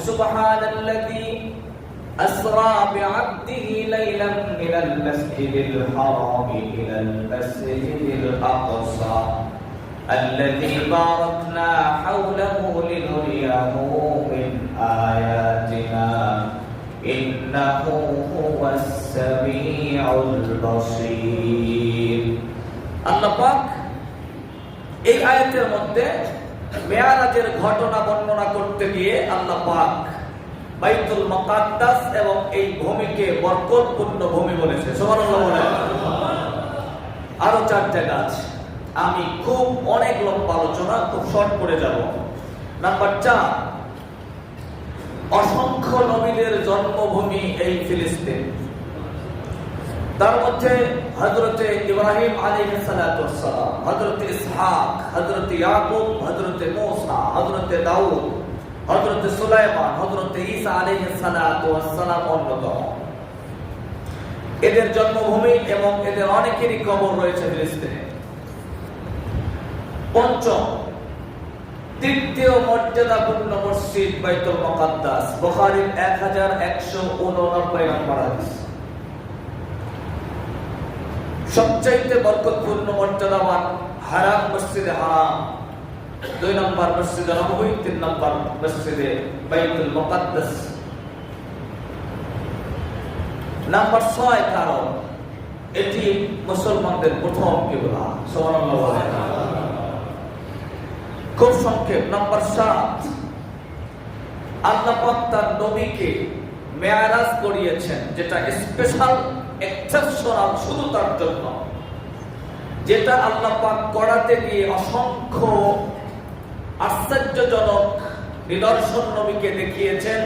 سبحان الذي أسرى بعبده ليلا من المسجد الحرام إلى المسجد الأقصى الذي باركنا حوله لنريه من آياتنا إنه هو السميع البصير আল্লাহ পাক এই আয়াতের মধ্যে মেরাজের ঘটনা বর্ণনা করতে গিয়ে আল্লাহ পাক বাইতুল মুকাদ্দাস এবং এই ভূমিকে বরকতপূর্ণ ভূমি বলেছে। সুবহানাল্লাহ বলেন। আরো 4 জায়গা আছে, আমি খুব অনেক লম্বা আলোচনা খুব শর্ট করে যাব। নাম্বার 4, অসংখ্য নবীদের জন্মভূমি এই ফিলিস্তিন। তার মধ্যে হযরতে ইব্রাহিম আলাইহিস সালাতু ওয়াস সালাম, হযরতে ইসহাক, হযরতে ইয়াকুব, হযরতে মূসা, হযরতে দাউদ, হযরতে সুলাইমান, হযরতে ঈসা আলাইহিস সালাতু ওয়াস সালাম অন্যতম। এদের জন্মভূমি এবং এদের অনেকেরই কবর রয়েছে ফিলিস্তিনে। পঞ্চম, তৃতীয় মর্যাদাপূর্ণ মসজিদ বাইতুল মুকাদ্দাস, বুখারীর 1189 নম্বর হাদিস। সবচাইতে বরকতপূর্ণ মর্যাদাবান হারাম মসজিদে হারাম, 2 নম্বর মসজিদে নববী, 3 নম্বর মসজিদে বাইতুল মুকাদ্দাস। নাম্বার 6, কারণ এটি মুসলমানদের প্রথম কিবলা। সুবহানাল্লাহ। খুব সংক্ষেপ। নাম্বার 7, আল্লাহ পাক তার নবীকে মেরাজ করিয়েছেন, যেটা স্পেশাল এক্সেপশনাল শুধু তার জন্য, যেটা আল্লাহ পাক করাতে গিয়ে অসংখ্য আশ্চর্যজনক নিদর্শন নবীকে দেখিয়েছেন।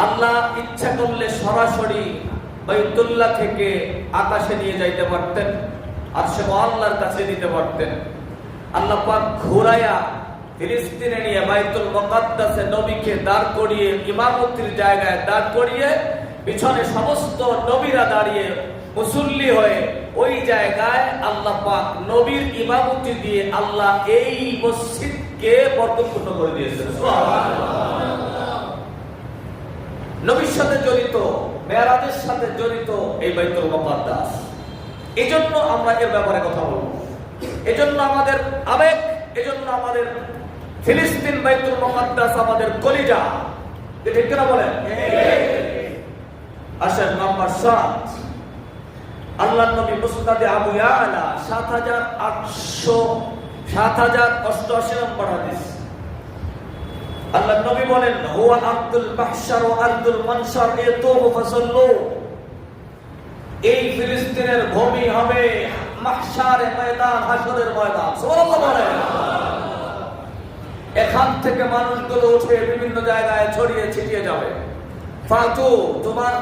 আল্লাহ ইচ্ছা করলে সরাসরি বাইতুল্লাহ থেকে আকাশে নিয়ে যাইতে পারতেন, আর সে আল্লাহর কাছে নিতে পারতেন। আল্লাহ পাক ঘুরায়া ফিলিস্তিনে নিয়ে বাইতুল মুকাদ্দাসে নবীকে দাঁড় করিয়ে ইমামতির জায়গায় দাঁড় করিয়ে পিছনে সমস্ত নবীরা দাঁড়িয়ে মুসল্লি হয়ে ওই জায়গায় আল্লাহ পাক নবীর ইমামতি দিয়ে আল্লাহ এই মসজিদকে বরকতপূর্ণ করে দিয়েছেন। নবীর সাথে জড়িত, মেরাজের সাথে জড়িত এই বাইতুল মুকাদ্দাস। এজন্য আমরা এর ব্যাপারে কথা বলবো, এজন্য আমাদের আবেগ, এজন্য আমাদের ফিলিস্তিন বাইতুল মুকাদ্দাস আমাদের কলিজা। ঠিক কিনা বলেন? আসেন নাম্বার 7, আল্লাহর নবী মুসনাদে আবু ইয়ালা 7088 নম্বর হাদিস। আল্লাহর নবী বলেন, হুয়া আরদুল মাহশার ওয়া আরদুল মানশার ইতুহু ফাসাল্লু। এই ফিলিস্তিনের ভূমি হবে মাহশারের ময়দান, হাশরের ময়দান। সুবহানাল্লাহ বলেন। এখান থেকে মানুষগুলো উঠে বিভিন্ন জায়গায় ছড়িয়ে ছিটিয়ে যাবে। ফাতু,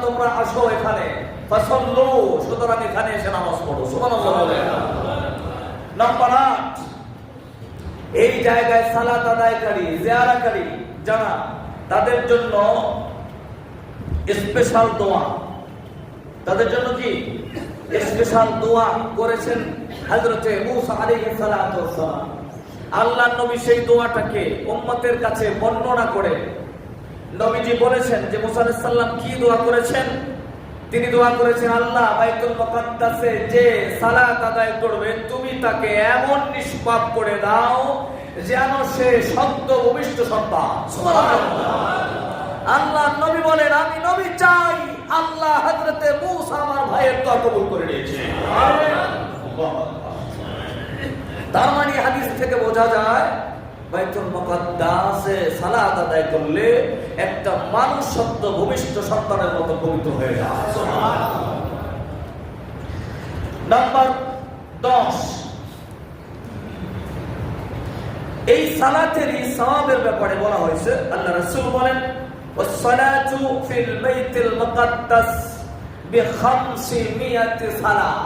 তোমরা আসো এখানে। ফাসাল্লু, সুতরাং এখানে এসে নামাজ পড়ো। সুবহানাল্লাহ বলেন। নাম্বার 8, এই জায়গায় সালাত আদায়কারী, জিয়ারাতকারী যারা, তাদের জন্য স্পেশাল দোয়া, তাদের জন্য কি স্পেশাল দোয়া করেছেন হযরতে মূসা আলাইহিস সালাতু ওয়াস সালাম। আল্লাহর নবী সেই দোয়াটাকে উম্মতের কাছে বর্ণনা করে নবীজি বলেছেন যে মূসা আলাইহিস সালাম কি দোয়া করেছেন। তিনি দোয়া করেছেন, আল্লাহ বাইতুল মুকাদ্দাসে যে সালাত আদায় করবে তুমি তাকে এমন নিষ্পাপ করে দাও যেন সে সদ্য ভূমিষ্ঠ সন্তান। সুবহানাল্লাহ। আল্লাহর নবী বলেন, আমি নবী চাই আল্লাহ হযরতে মূসা আমার ভাইয়ের দোয়া কবুল করে নিয়েছে। তার মানে হাদিস থেকে বোঝা যায় বাইতুল মুকাদ্দাসে সালাত আদায় করলে একটা মানুষ সদ্য ভূমিষ্ঠ সন্তানের মতো পবিত্র হয়ে যায়। নাম্বার 10, এই সালাতেরই সওয়াবের ব্যাপারে বলা হয়েছে। আল্লাহ রাসূল বলেন, ওয়াস-সালাতু ফিল বাইতিল মুকাদ্দাস বি-500 সালাত।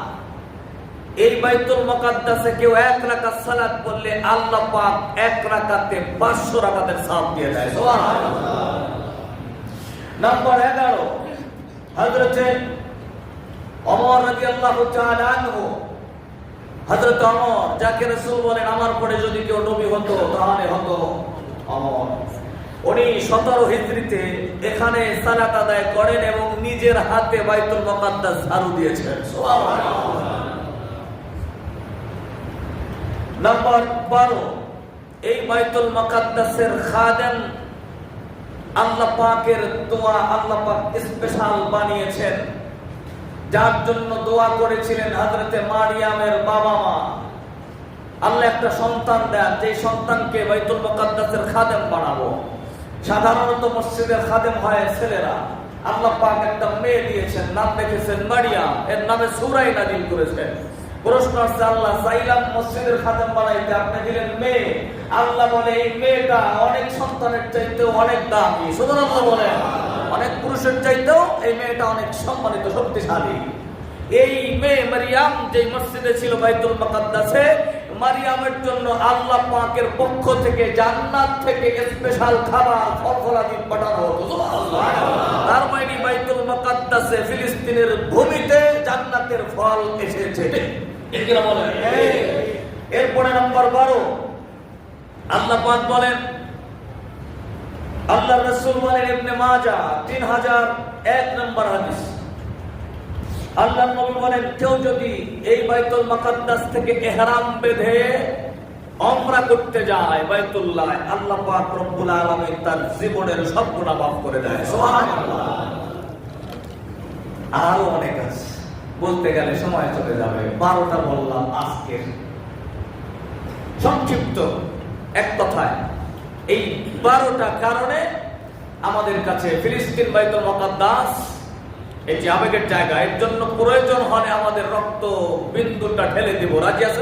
এই বাইতুল মুকাদ্দাসে কেউ 1 রাকাত সালাত পড়লে আল্লাহ পাক 1 রাকাতে 500 রাকাতের সওয়াব দিয়ে দেয়। সুবহানাল্লাহ। নাম্বার 11, হযরতে ওমর রাদিয়াল্লাহু তাআলা আনহু, হযরত ওমর যাকে রাসূল বলেন আমার পরে যদি কেউ নবী হতো তাহলে হতো ওমর। উনি 17 হিজরিতে এখানে সালাত আদায় করেন এবং নিজের হাতে বাইতুল মুকাদ্দাস ঝাড়ু দিয়েছেন। সুবহানাল্লাহ। নাম্বার 12, এই বাইতুল মুকাদ্দাসের খাদেম আল্লাহ পাকের দোয়া আল্লাহ পাক স্পেশাল বানিয়েছেন, যার জন্য দোয়া করেছিলেন হযরতে মারিয়ামের বাবা মা। আল্লাহ একটা সন্তান দেন, যে সন্তানকে বাইতুল মুকাদ্দাসের খাদেম বানাবো। সাধারণত মসজিদের খাদেম হয় ছেলেরা, আল্লাহ পাক একটা মেয়ে দিয়েছেন, নাম রেখেছেন মারিয়াম, এর নামে সূরা নাযিল করেছেন। প্রশ্ন আসছে, আল্লাহ চাইলাম মসজিদের খাদেম বানাইতে, আপনি দিলেন মেয়ে। আল্লাহ বলে এই মেয়েটা অনেক সন্তানের চাইতেও অনেক দামি। সুবহানাল্লাহ বলে, অনেক পুরুষের চাইতেও এই মেয়েটা অনেক সম্মানিত, শক্তিশালী। এই মেয়ে মারিয়াম যে মসজিদে ছিল বাইতুল মুকাদ্দাসে, মারিয়ামের জন্য আল্লাহ পাকের পক্ষ থেকে জান্নাত থেকে স্পেশাল খাবার ফলফলাদি পাঠানো হতো। সুবহানাল্লাহ। তার মানে বাইতুল মুকাদ্দাসে ফিলিস্তিনের ভূমিতে জান্নাতের ফল এসেছে। এগুলো বলেন। এরপরে নাম্বার 12, আল্লাহ পাক বলেন, আল্লাহর রাসূল বলেন, ইবনে মাজাহ 3001 নম্বর হাদিস, আল্লাহর নবী বলেন, কেউ যদি এই বাইতুল মুকাদ্দাস থেকে ইহরাম বেঁধে উমরা করতে যায় বাইতুল্লাহ, আল্লাহ পাক রব্বুল আলামিন তার জীবনের সব গুনাহ মাফ করে দেয়। সুবহানাল্লাহ। আরো অনেক আছে, বলতে গেলে সময় চলে যাবে। 12টা বললাম আজকের, সংক্ষিপ্ত এক কথায় এই 12টা কারণে আমাদের কাছে ফিলিস্তিন বাইতুল মুকাদ্দাস এটি আবেগের জায়গা। এর জন্য প্রয়োজন হলে আমাদের রক্ত বিন্দুটা ঢেলে দিব। রাজি আছে?